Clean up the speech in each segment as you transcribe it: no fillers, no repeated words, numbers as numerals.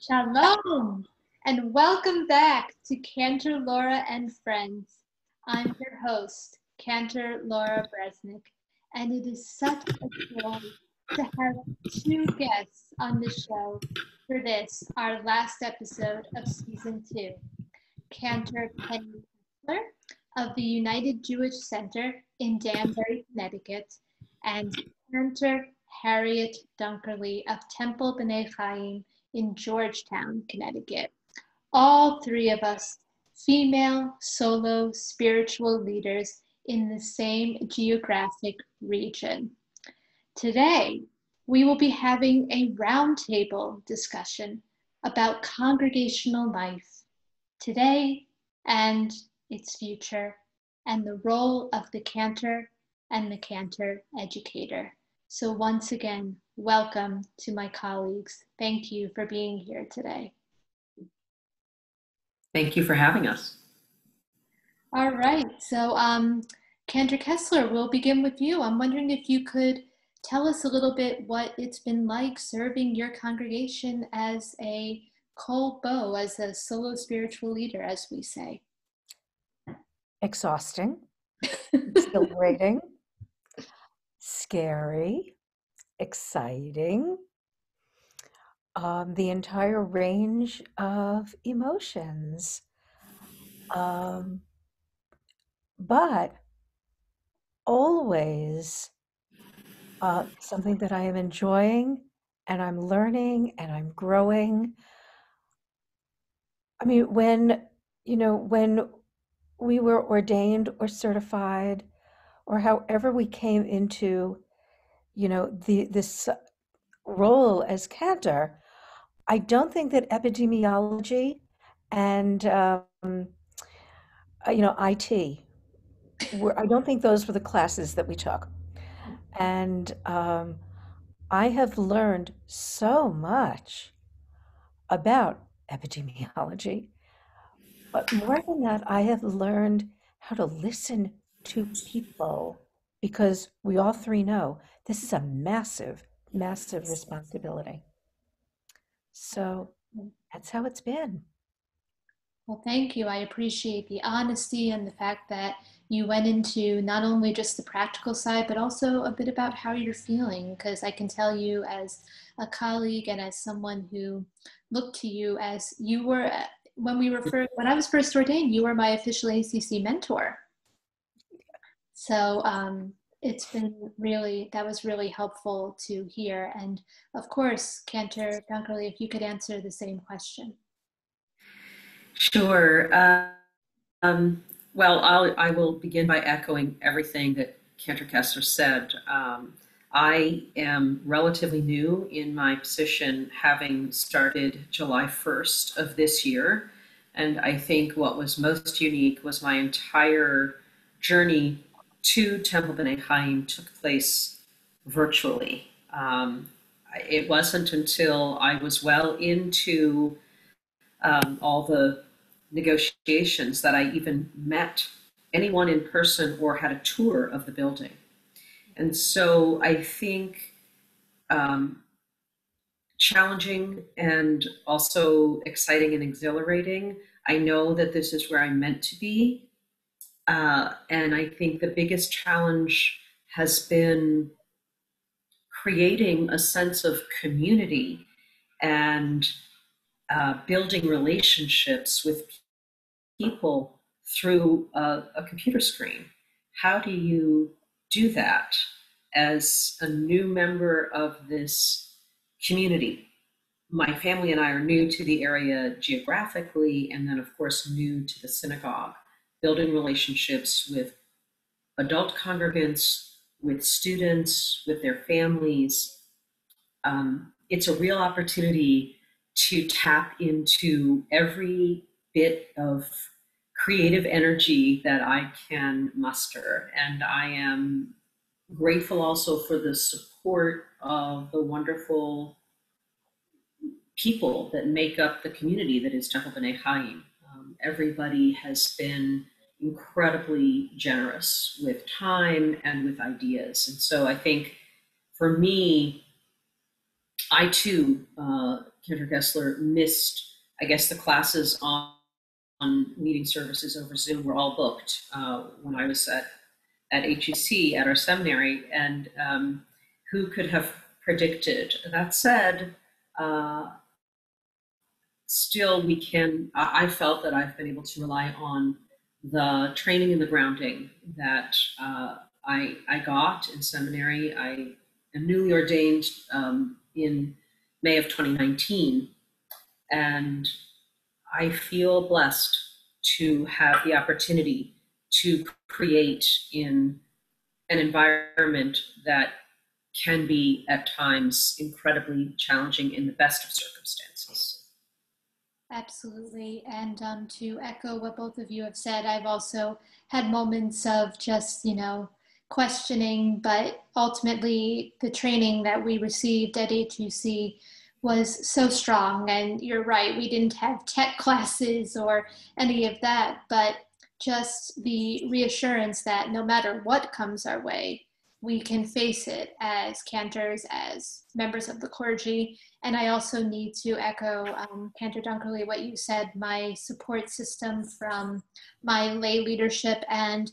Shalom, and welcome back to Cantor Laura and Friends. I'm your host, Cantor Laura Bresnick, and it is such a joy to have two guests on the show for this, our last episode of Season 2. Cantor Penny Kessler of the United Jewish Center in Danbury, Connecticut, and Cantor Harriet Dunkerley of Temple B'nai Chaim in Georgetown, Connecticut. All three of us, female solo spiritual leaders in the same geographic region. Today, we will be having a roundtable discussion about congregational life today and its future, and the role of the cantor and the cantor educator. So once again, welcome to my colleagues. Thank you for being here today. Thank you for having us. All right, so Cantor Kessler, we'll begin with you. I'm wondering if you could tell us a little bit what it's been like serving your congregation as a kol bo, as a solo spiritual leader, as we say. Exhausting, exhilarating, scary, exciting, the entire range of emotions. But always something that I am enjoying, and I'm learning and I'm growing. I mean, when we were ordained or certified, or however we came into, this role as cantor, I don't think that epidemiology and IT I don't think those were the classes that we took. And I have learned so much about epidemiology. But more than that, I have learned how to listen to people, because we all three know this is a massive, massive responsibility. So that's how it's been. Well, thank you. I appreciate the honesty and the fact that you went into not only just the practical side, but also a bit about how you're feeling, because I can tell you as a colleague and as someone who looked to you as you were, when I was first ordained, you were my official ACC mentor. So it's been that was really helpful to hear. And of course, Cantor Dunkerley, if you could answer the same question. Sure. Well, I will begin by echoing everything that Cantor Kessler said. I am relatively new in my position, having started July 1st of this year. And I think what was most unique was my entire journey to Temple B'nai Chaim took place virtually. It wasn't until I was well into all the negotiations that I even met anyone in person or had a tour of the building. And so I think challenging and also exciting and exhilarating. I know that this is where I'm meant to be. And I think the biggest challenge has been creating a sense of community and building relationships with people through a computer screen. How do you do that as a new member of this community? My family and I are new to the area geographically, and then of course new to the synagogue, building relationships with adult congregants, with students, with their families. It's a real opportunity to tap into every bit of creative energy that I can muster. And I am grateful also for the support of the wonderful people that make up the community that is Temple B'nai Chaim. Everybody has been incredibly generous with time and with ideas. And so I think for me, I too, Kendra Gessler, missed, I guess, the classes on leading services over Zoom were all booked when I was at HEC at our seminary, and who could have predicted? That said, still we can, I felt that I've been able to rely on the training and the grounding that I got in seminary. I am newly ordained in May of 2019, and I feel blessed to have the opportunity to create in an environment that can be at times incredibly challenging in the best of circumstances. Absolutely. And to echo what both of you have said, I've also had moments of just, questioning, but ultimately the training that we received at HUC was so strong. And you're right, we didn't have tech classes or any of that, but just the reassurance that no matter what comes our way, we can face it as cantors, as members of the clergy. And I also need to echo, Cantor Dunkerley, what you said, my support system from my lay leadership and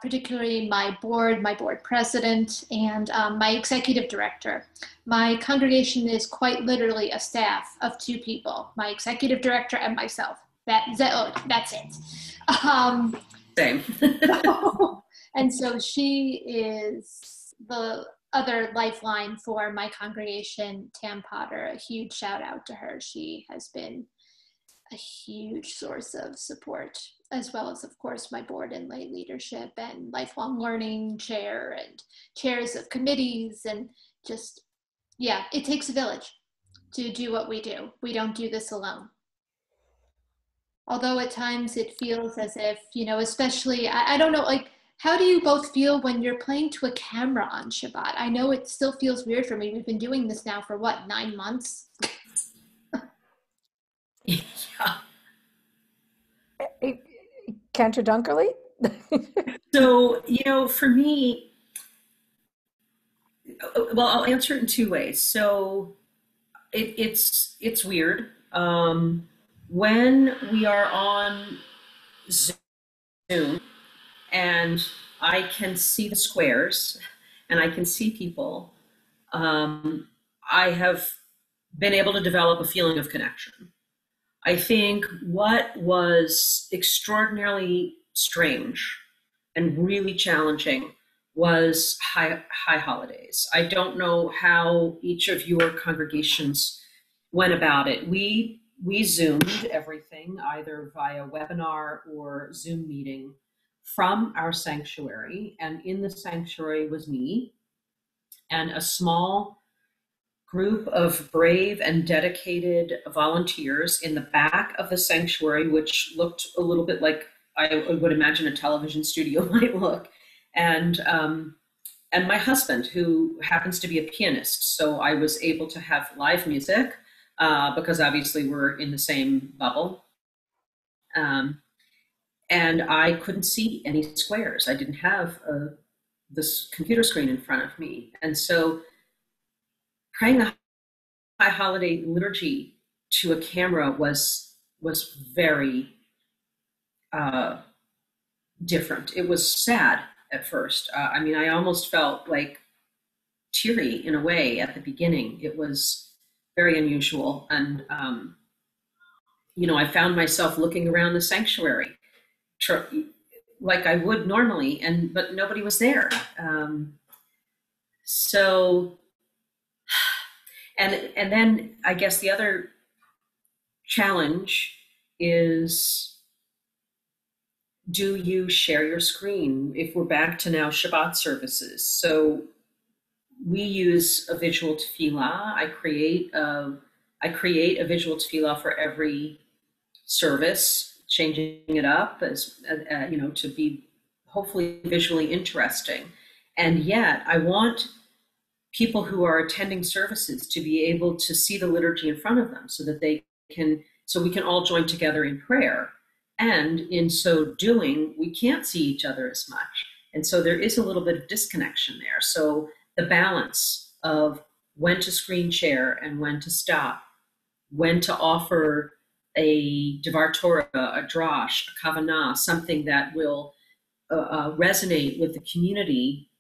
particularly my board president, and my executive director. My congregation is quite literally a staff of two people, my executive director and myself. That's it. Same. And so she is the other lifeline for my congregation, Tam Potter. A huge shout out to her. She has been a huge source of support, as well as, of course, my board and lay leadership and lifelong learning chair and chairs of committees. And just, yeah, it takes a village to do what we do. We don't do this alone. Although at times it feels as if, especially, I don't know, like, how do you both feel when you're playing to a camera on Shabbat? I know it still feels weird for me. We've been doing this now for what, 9 months? Yeah. Cantor Dunkerley? So, for me, well, I'll answer it in two ways. So it's weird. When we are on Zoom and I can see the squares and I can see people, I have been able to develop a feeling of connection. I think what was extraordinarily strange and really challenging was high holidays. I don't know how each of your congregations went about it. We Zoomed everything either via webinar or Zoom meeting from our sanctuary, and in the sanctuary was me and a small group of brave and dedicated volunteers in the back of the sanctuary, which looked a little bit like I would imagine a television studio might look, and my husband, who happens to be a pianist. So I was able to have live music because obviously we're in the same bubble. And I couldn't see any squares. I didn't have this computer screen in front of me. And so praying the High Holiday liturgy to a camera was very different. It was sad at first. I almost felt like teary in a way at the beginning. It was very unusual. And, I found myself looking around the sanctuary like I would normally, but nobody was there. And then I guess the other challenge is, do you share your screen? If we're back to now Shabbat services. So we use a visual tefillah. I create a visual tefillah for every service, changing it up as to be hopefully visually interesting. And yet I want people who are attending services to be able to see the liturgy in front of them so that we can all join together in prayer. And in so doing, we can't see each other as much. And so there is a little bit of disconnection there. So the balance of when to screen share and when to stop, when to offer a Devar Torah, a Drash, a Kavanah, something that will resonate with the community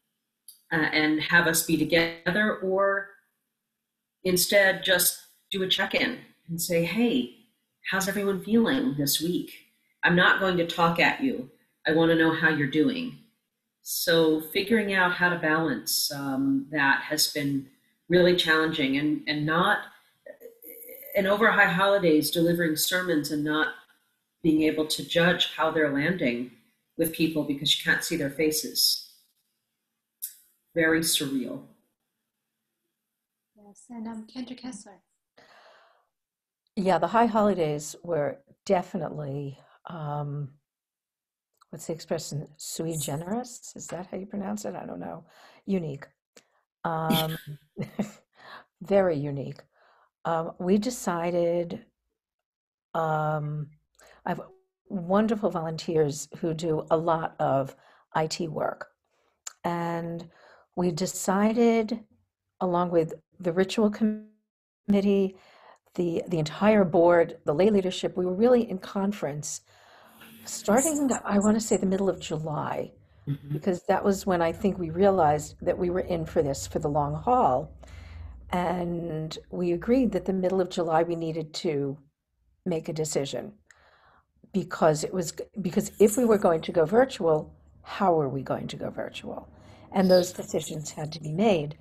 and have us be together, or instead just do a check-in and say, hey, how's everyone feeling this week? I'm not going to talk at you. I want to know how you're doing. So figuring out how to balance that has been really challenging, and not, and over high holidays, delivering sermons and not being able to judge how they're landing with people because you can't see their faces. Very surreal. Yes, and Kendra Kessler. Yeah, the high holidays were definitely, what's the expression? Sui generis? Is that how you pronounce it? I don't know. Unique. Um, very unique. We decided, I have wonderful volunteers who do a lot of IT work. And we decided, along with the ritual committee, the entire board, the lay leadership, we were really in conference starting, I want to say, the middle of July, because that was when I think we realized that we were in for this for the long haul. And we agreed that the middle of July we needed to make a decision, because if we were going to go virtual, how were we going to go virtual? And those decisions had to be made.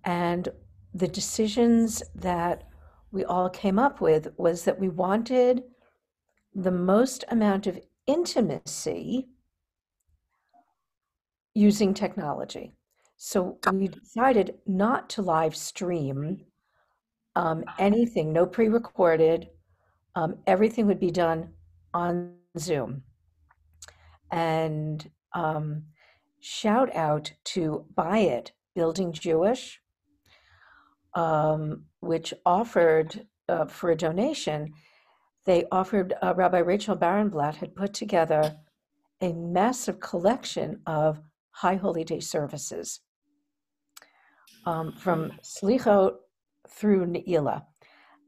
And the decisions that we all came up with was that we wanted the most amount of intimacy using technology. So we decided not to live stream anything, no pre-recorded. Everything would be done on Zoom. And shout out to Buy It, Building Jewish, which offered for a donation. They offered, Rabbi Rachel Barenblatt had put together a massive collection of High Holy Day services from Slichot through Ne'ilah.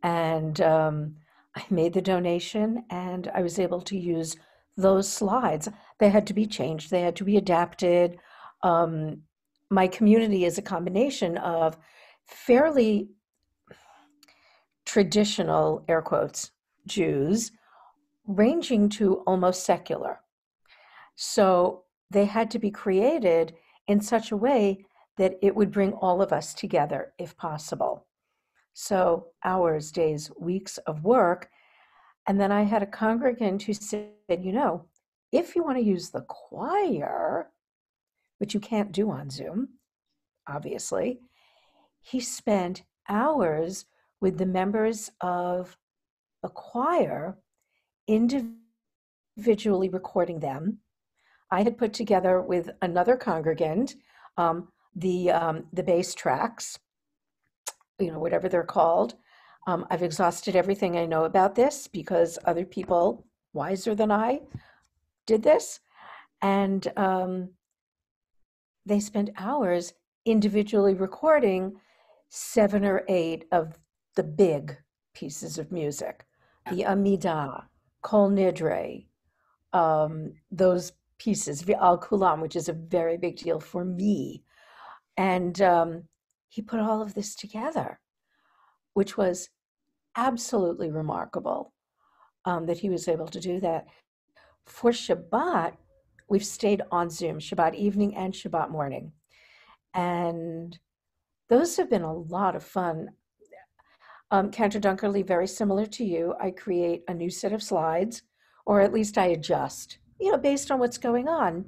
And I made the donation, and I was able to use those slides. They had to be changed, they had to be adapted. My community is a combination of fairly traditional, air quotes, Jews, ranging to almost secular. So they had to be created in such a way that it would bring all of us together if possible. So hours, days, weeks of work. And then I had a congregant who said, if you want to use the choir, which you can't do on Zoom, obviously, he spent hours with the members of the choir, individually recording them. I had put together with another congregant the bass tracks, whatever they're called. I've exhausted everything I know about this because other people wiser than I did this. And they spent hours individually recording 7 or 8 of the big pieces of music, the Amidah, Kol Nidre, those pieces, Al Kulam, which is a very big deal for me. And he put all of this together, which was absolutely remarkable that he was able to do that. For Shabbat, we've stayed on Zoom, Shabbat evening and Shabbat morning. And those have been a lot of fun. Cantor Dunkerley, very similar to you, I create a new set of slides, or at least I adjust, based on what's going on.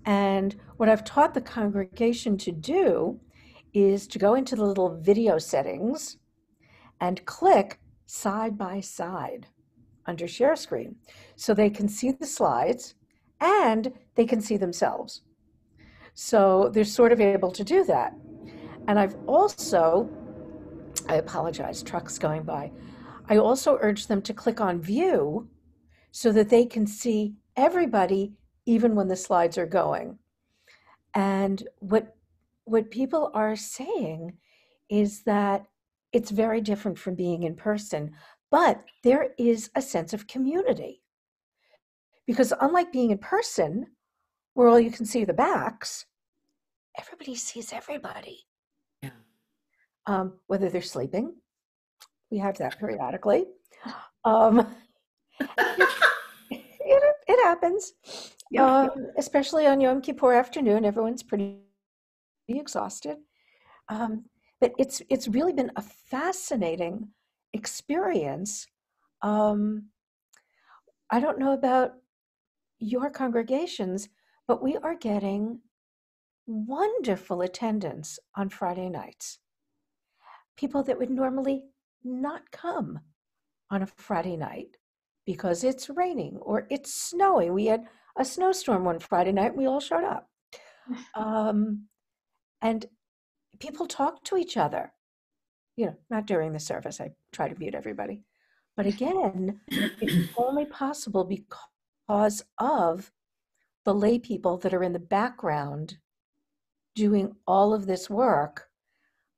And what I've taught the congregation to do is to go into the little video settings and click side by side under share screen. So they can see the slides and they can see themselves. So they're sort of able to do that. And I've also, I apologize, trucks going by. I also urge them to click on view so that they can see everybody even when the slides are going. And what people are saying is that it's very different from being in person, but there is a sense of community. Because unlike being in person, where all you can see are the backs, everybody sees everybody. Yeah. Whether they're sleeping, we have that periodically. Um, it happens, Yep. especially on Yom Kippur afternoon. Everyone's pretty exhausted. Um, but it's really been a fascinating experience. Um, I don't know about your congregations, but we are getting wonderful attendance on Friday nights. People that would normally not come on a Friday night because it's raining or it's snowing. We had a snowstorm one Friday night, and we all showed up. And people talk to each other, not during the service. I try to mute everybody. But again, it's only possible because of the lay people that are in the background doing all of this work,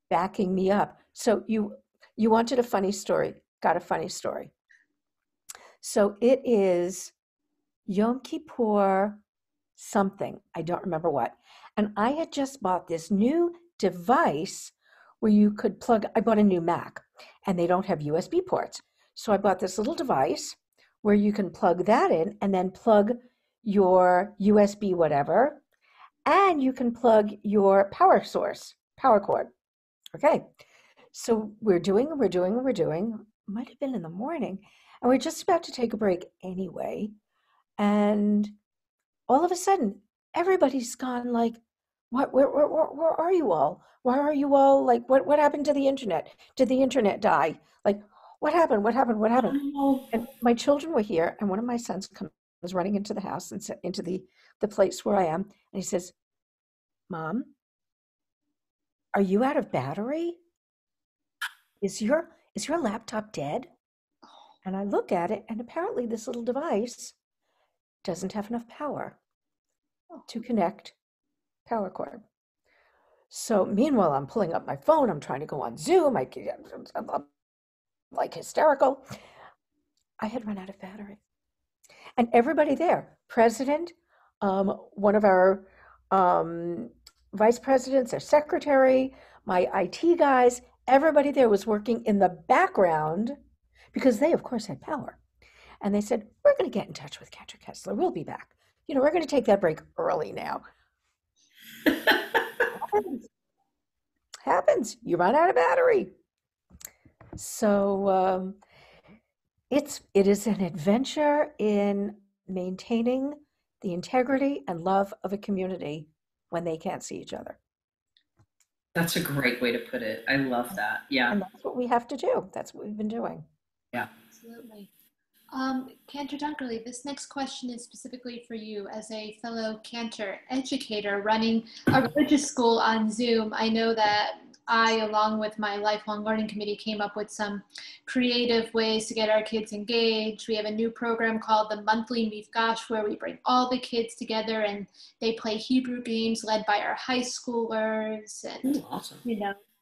backing me up. So you wanted a funny story, got a funny story. So it is Yom Kippur something, I don't remember what. And I had just bought this new device where you could plug, I bought a new Mac and they don't have USB ports. So I bought this little device where you can plug that in and then plug your USB whatever, and you can plug your power source, power cord. Okay. So we're doing, might have been in the morning, and we're just about to take a break anyway. And all of a sudden, everybody's gone like, where are you all? Why are you all like, what happened to the internet? Did the internet die? Like, what happened? Oh, And my children were here, and one of my sons comes running into the house and into the place where I am, and he says, Mom, are you out of battery? Is your laptop dead? And I look at it, and apparently this little device doesn't have enough power to connect power cord. So meanwhile, I'm pulling up my phone. I'm trying to go on Zoom. I'm like hysterical. I had run out of battery. And everybody there, president, one of our vice presidents, our secretary, my IT guys, everybody there was working in the background because they, of course, had power. And they said, we're going to get in touch with Cantor Kessler. We'll be back. We're going to take that break early now. Happens. You run out of battery. So it is an adventure in maintaining the integrity and love of a community when they can't see each other. that's a great way to put it. I love that. Yeah. And that's what we have to do. That's what we've been doing. Yeah. Absolutely. Cantor Dunkerley, this next question is specifically for you as a fellow Cantor educator running a religious school on Zoom. I know that I, along with my lifelong learning committee, came up with some creative ways to get our kids engaged. We have a new program called the Monthly Mifgash, where we bring all the kids together and they play Hebrew games led by our high schoolers. And, Ooh, awesome.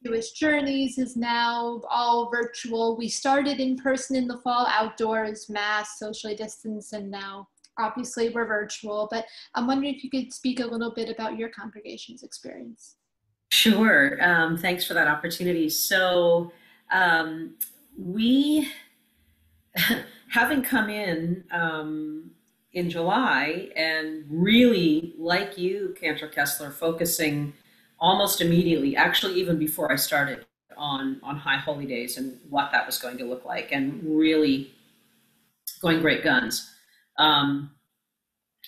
Jewish Journeys is now all virtual. We started in person in the fall, outdoors, mask, socially distanced, and now obviously we're virtual. But I'm wondering if you could speak a little bit about your congregation's experience. Sure. Thanks for that opportunity. So we, having come in July and really, like you, Cantor Kessler, focusing almost immediately, actually even before I started, on High Holy Days and what that was going to look like, and really going great guns.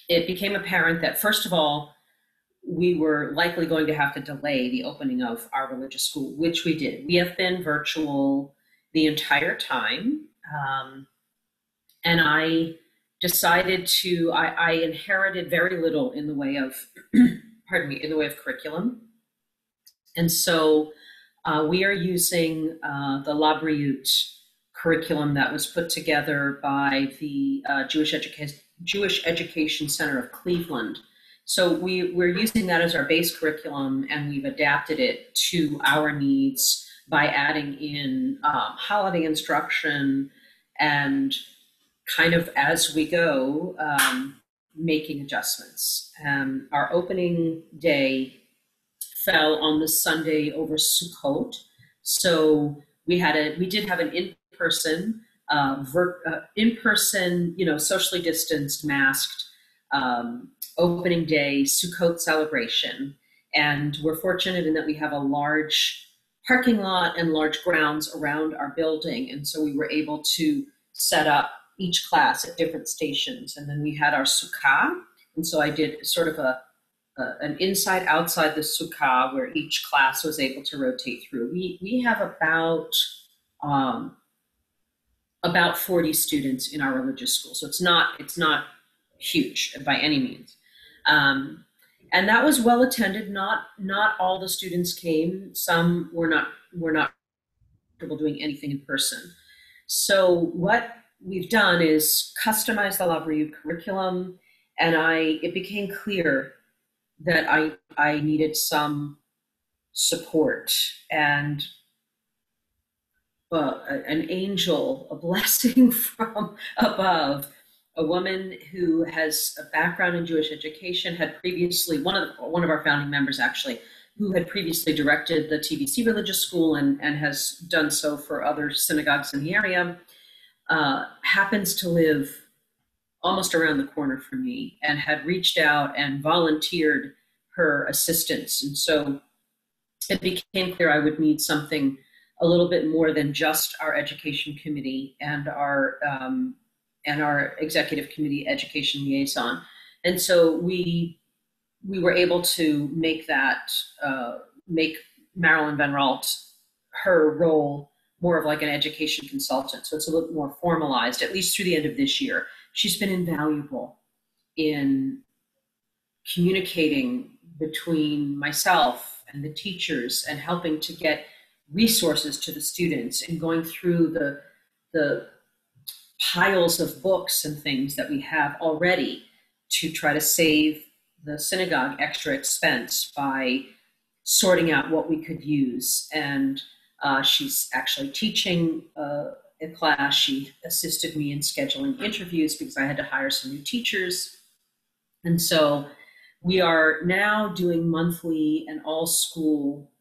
It became apparent that, first of all, we were likely going to have to delay the opening of our religious school, which we did. We have been virtual the entire time. And I decided I inherited very little in the way of, pardon me, in the way of curriculum. And so we are using the Labriut curriculum that was put together by the Jewish Education Center of Cleveland. So we're using that as our base curriculum, and we've adapted it to our needs by adding in holiday instruction and kind of as we go, making adjustments. Our opening day fell on the Sunday over Sukkot, so we did have an in-person, socially distanced, masked opening day Sukkot celebration. And we're fortunate in that we have a large parking lot and large grounds around our building. And so we were able to set up each class at different stations. And then we had our sukkah. And so I did sort of an inside outside the sukkah where each class was able to rotate through. We have about 40 students in our religious school. So it's not huge by any means. And that was well attended. Not all the students came. Some were not comfortable doing anything in person. So what we've done is customize the La Brioude curriculum, and it became clear that I needed some support and an angel, a blessing from above. A woman who has a background in Jewish education had previously, one of our founding members actually, who had previously directed the TBC Religious School and has done so for other synagogues in the area, happens to live almost around the corner from me and had reached out and volunteered her assistance. And so it became clear I would need something a little bit more than just our education committee and our executive committee education liaison. And so we were able to make Marilyn Van Ralt, her role, more of like an education consultant. So it's a little more formalized, at least through the end of this year. She's been invaluable in communicating between myself and the teachers and helping to get resources to the students and going through the piles of books and things that we have already to try to save the synagogue extra expense by sorting out what we could use. And she's actually teaching a class. She assisted me in scheduling interviews because I had to hire some new teachers. And so we are now doing monthly and all school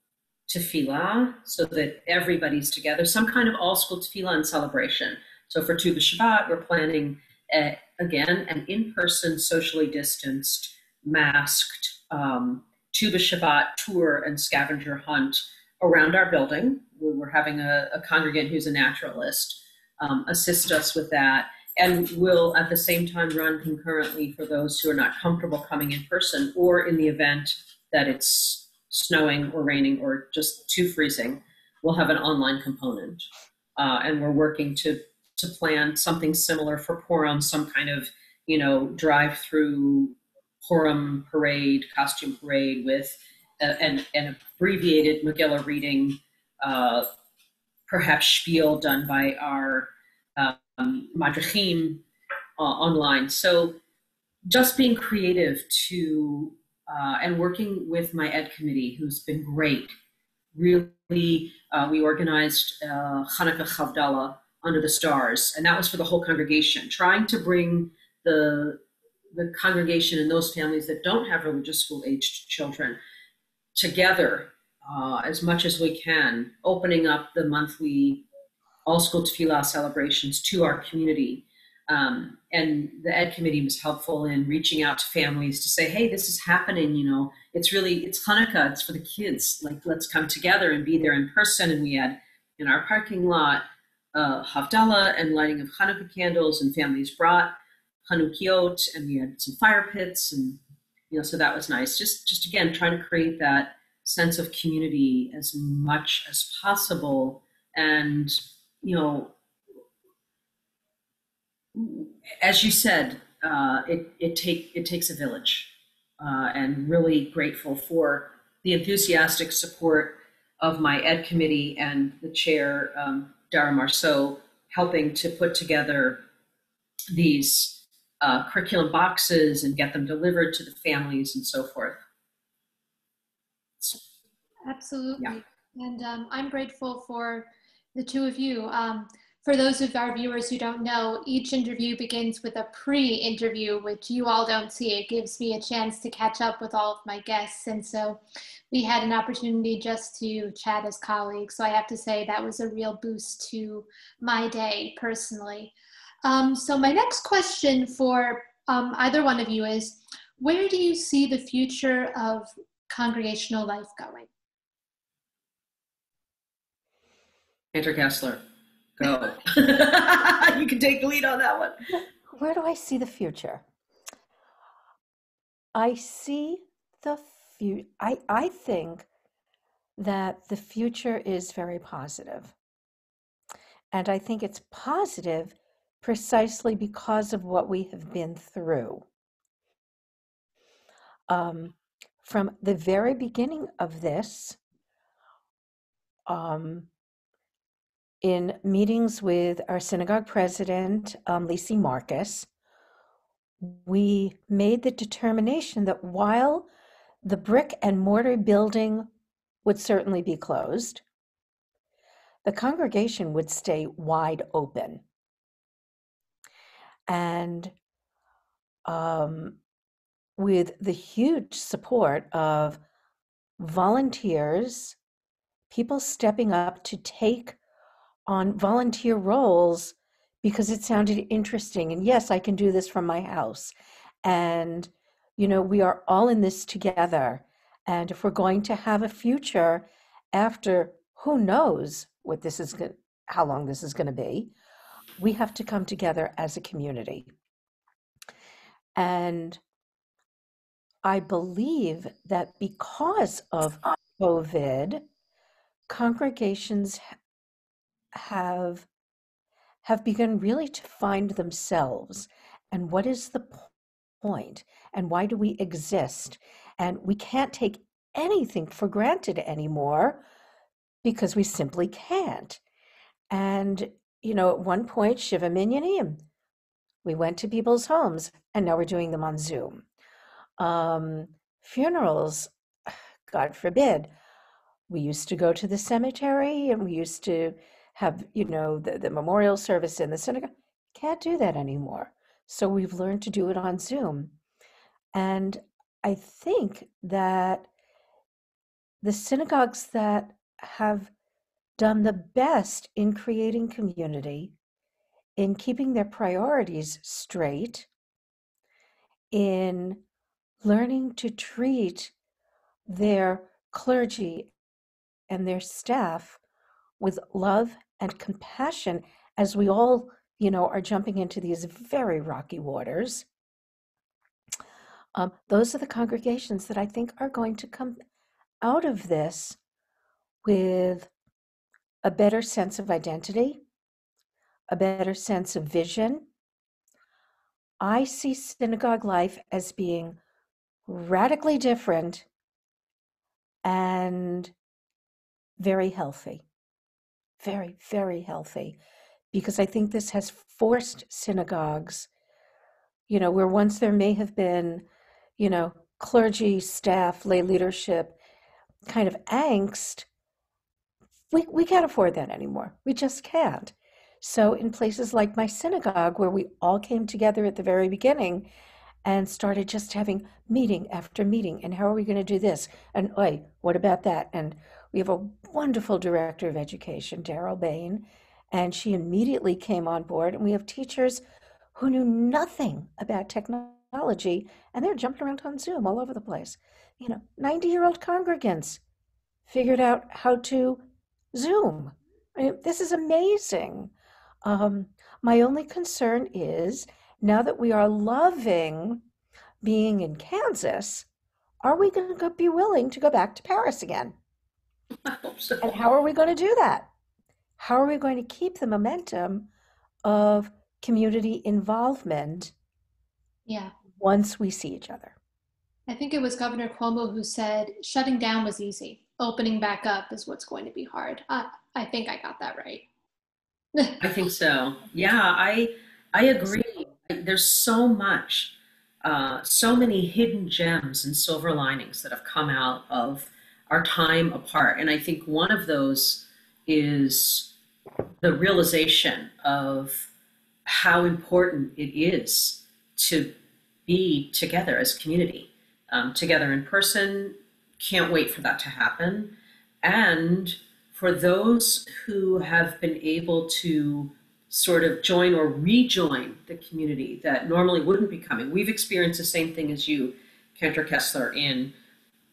tefillah so that everybody's together, some kind of all school tefillah and celebration. So for Tu B'Shabbat, we're planning, again, an in-person, socially distanced, masked Tu B'Shabbat tour and scavenger hunt around our building. We're having a congregant who's a naturalist assist us with that. And we'll at the same time run concurrently for those who are not comfortable coming in person, or in the event that it's snowing or raining or just too freezing, we'll have an online component. And we're working to plan something similar for Purim, some kind of, drive-through Purim parade, costume parade with an abbreviated Megillah reading, perhaps spiel done by our madrichim online. So just being creative and working with my ed committee, who's been great. Really, we organized Hanukkah Chavdalah under the stars, and that was for the whole congregation, trying to bring the congregation and those families that don't have religious school aged children together as much as we can, opening up the monthly all school tefillah celebrations to our community. And the ed committee was helpful in reaching out to families to say, hey, this is happening, it's Hanukkah, it's for the kids, like, let's come together and be there in person. And we had in our parking lot Havdalah and lighting of Hanukkah candles, and families brought Hanukiot, and we had some fire pits, and so that was nice. Just again, trying to create that sense of community as much as possible. And as you said, it takes a village, and really grateful for the enthusiastic support of my ed committee and the chair, Dara Marceau, helping to put together these curriculum boxes and get them delivered to the families and so forth. Absolutely. Yeah. And I'm grateful for the two of you. For those of our viewers who don't know, each interview begins with a pre-interview, which you all don't see. It gives me a chance to catch up with all of my guests. And so we had an opportunity just to chat as colleagues. So I have to say that was a real boost to my day personally. So my next question for either one of you is, where do you see the future of congregational life going? Andrew Kessler, go. You can take the lead on that one. Where do I see the future? I see the future. I think that the future is very positive. And I think it's positive precisely because of what we have been through. From the very beginning of this, in meetings with our synagogue president, Lisi Marcus, we made the determination that while the brick and mortar building would certainly be closed, the congregation would stay wide open. And with the huge support of volunteers, people stepping up to take on volunteer roles because it sounded interesting. And yes, I can do this from my house. And, we are all in this together. And if we're going to have a future after who knows what this is, how long this is going to be, we have to come together as a community. And I believe that because of COVID, congregations have begun really to find themselves and what is the point and why do we exist? And we can't take anything for granted anymore because we simply can't. And, at one point, Shiva Minyanim, we went to people's homes and now we're doing them on Zoom. Funerals, God forbid. We used to go to the cemetery and we used to have, the memorial service in the synagogue. Can't do that anymore. So we've learned to do it on Zoom. And I think that the synagogues that have done the best in creating community, in keeping their priorities straight, in learning to treat their clergy and their staff with love and compassion as we all, are jumping into these very rocky waters. Those are the congregations that I think are going to come out of this with a better sense of identity, a better sense of vision. I see synagogue life as being radically different and very healthy, very, very healthy, because I think this has forced synagogues, where once there may have been, clergy, staff, lay leadership, kind of angst, we can't afford that anymore. We just can't. So in places like my synagogue, where we all came together at the very beginning and started just having meeting after meeting, and how are we going to do this? And what about that? And we have a wonderful director of education, Daryl Bain, and she immediately came on board. And we have teachers who knew nothing about technology, and they're jumping around on Zoom all over the place. 90-year-old congregants figured out how to Zoom. This is amazing. My only concern is, now that we are loving being in Kansas, are we going to be willing to go back to Paris again? I hope so. And how are we going to do that? How are we going to keep the momentum of community involvement once we see each other? I think it was Governor Cuomo who said shutting down was easy. Opening back up is what's going to be hard. I think I got that right. I think so. Yeah, I agree. There's so much, so many hidden gems and silver linings that have come out of our time apart. And I think one of those is the realization of how important it is to be together as a community, together in person. Can't wait for that to happen. And for those who have been able to sort of join or rejoin the community that normally wouldn't be coming, we've experienced the same thing as you, Cantor Kessler, in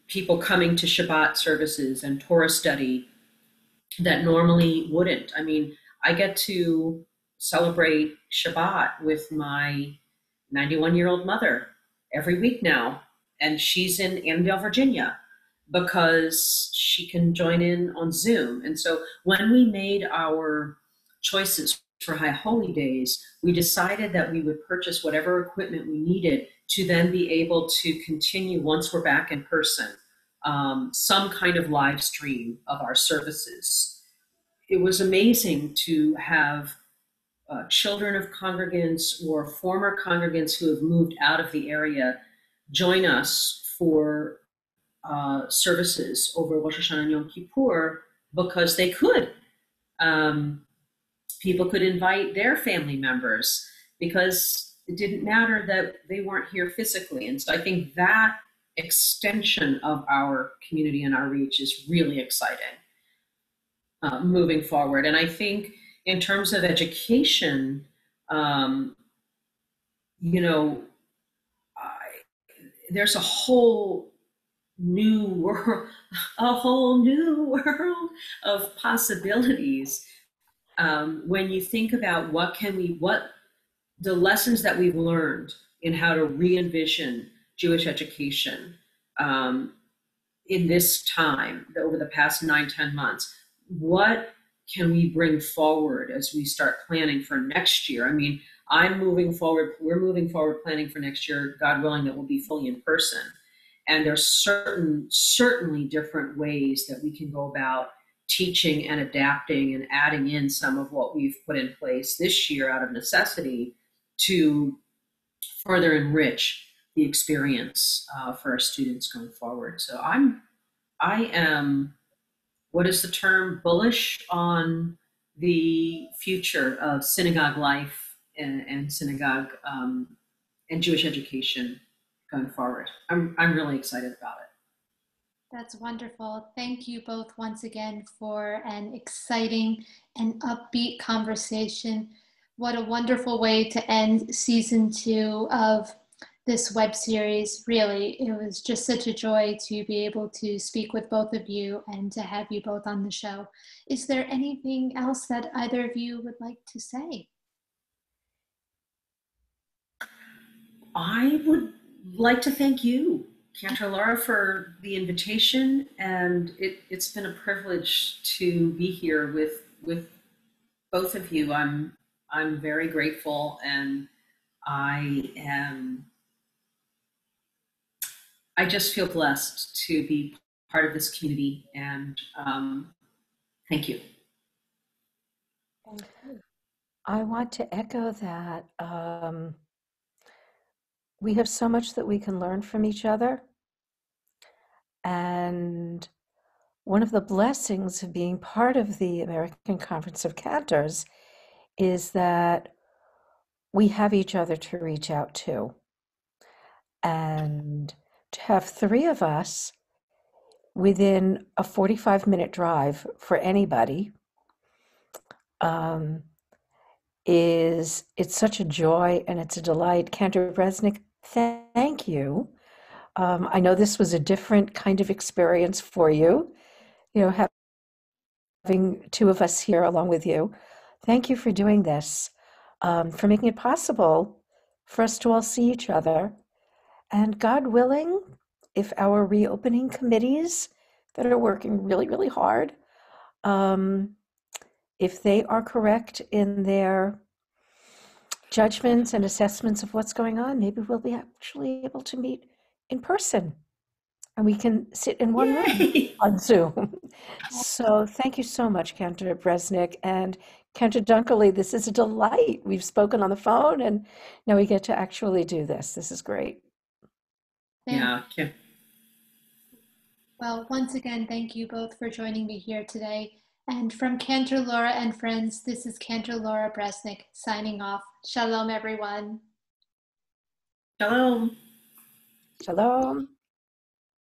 people coming to Shabbat services and Torah study that normally wouldn't. I mean, I get to celebrate Shabbat with my 91-year-old mother every week now, and she's in Annandale, Virginia, because she can join in on Zoom. And so when we made our choices for High Holy Days, we decided that we would purchase whatever equipment we needed to then be able to continue, once we're back in person, some kind of live stream of our services. It was amazing to have children of congregants or former congregants who have moved out of the area join us for services over Rosh Hashanah and Yom Kippur because they could. People could invite their family members because it didn't matter that they weren't here physically. And so I think that extension of our community and our reach is really exciting moving forward. And I think in terms of education, there's a whole new world, of possibilities when you think about what the lessons that we've learned in how to re-envision Jewish education in this time, over the past 9-10 months. What can we bring forward as we start planning for next year? I mean, we're moving forward planning for next year, God willing, that we'll be fully in person. And there's certainly different ways that we can go about teaching and adapting and adding in some of what we've put in place this year out of necessity to further enrich the experience for our students going forward. So I am, what is the term, bullish on the future of synagogue life and synagogue and Jewish education going forward. I'm really excited about it. That's wonderful. Thank you both once again for an exciting and upbeat conversation. What a wonderful way to end season 2 of this web series. Really, it was just such a joy to be able to speak with both of you and to have you both on the show. Is there anything else that either of you would like to say? I would like to thank you, Cantor Laura, for the invitation, and it's been a privilege to be here with both of you. I'm very grateful, and I just feel blessed to be part of this community, and thank you. Thank you. I want to echo that. We have so much that we can learn from each other. And one of the blessings of being part of the American Conference of Cantors is that we have each other to reach out to. And to have 3 of us within a 45-minute drive for anybody it's such a joy and it's a delight. Cantor Bresnik, thank you. I know this was a different kind of experience for you, having 2 of us here along with you. Thank you for doing this, for making it possible for us to all see each other. And God willing, if our reopening committees that are working really, really hard, if they are correct in their judgments and assessments of what's going on, maybe we'll be actually able to meet in person and we can sit in one room on Zoom. So thank you so much, Cantor Bresnik and Cantor Dunkerley. This is a delight. We've spoken on the phone and now we get to actually do this. This is great. Yeah. Well, once again, thank you both for joining me here today. And from Cantor Laura and friends, this is Cantor Laura Bresnik signing off. Shalom, everyone. Shalom. Shalom.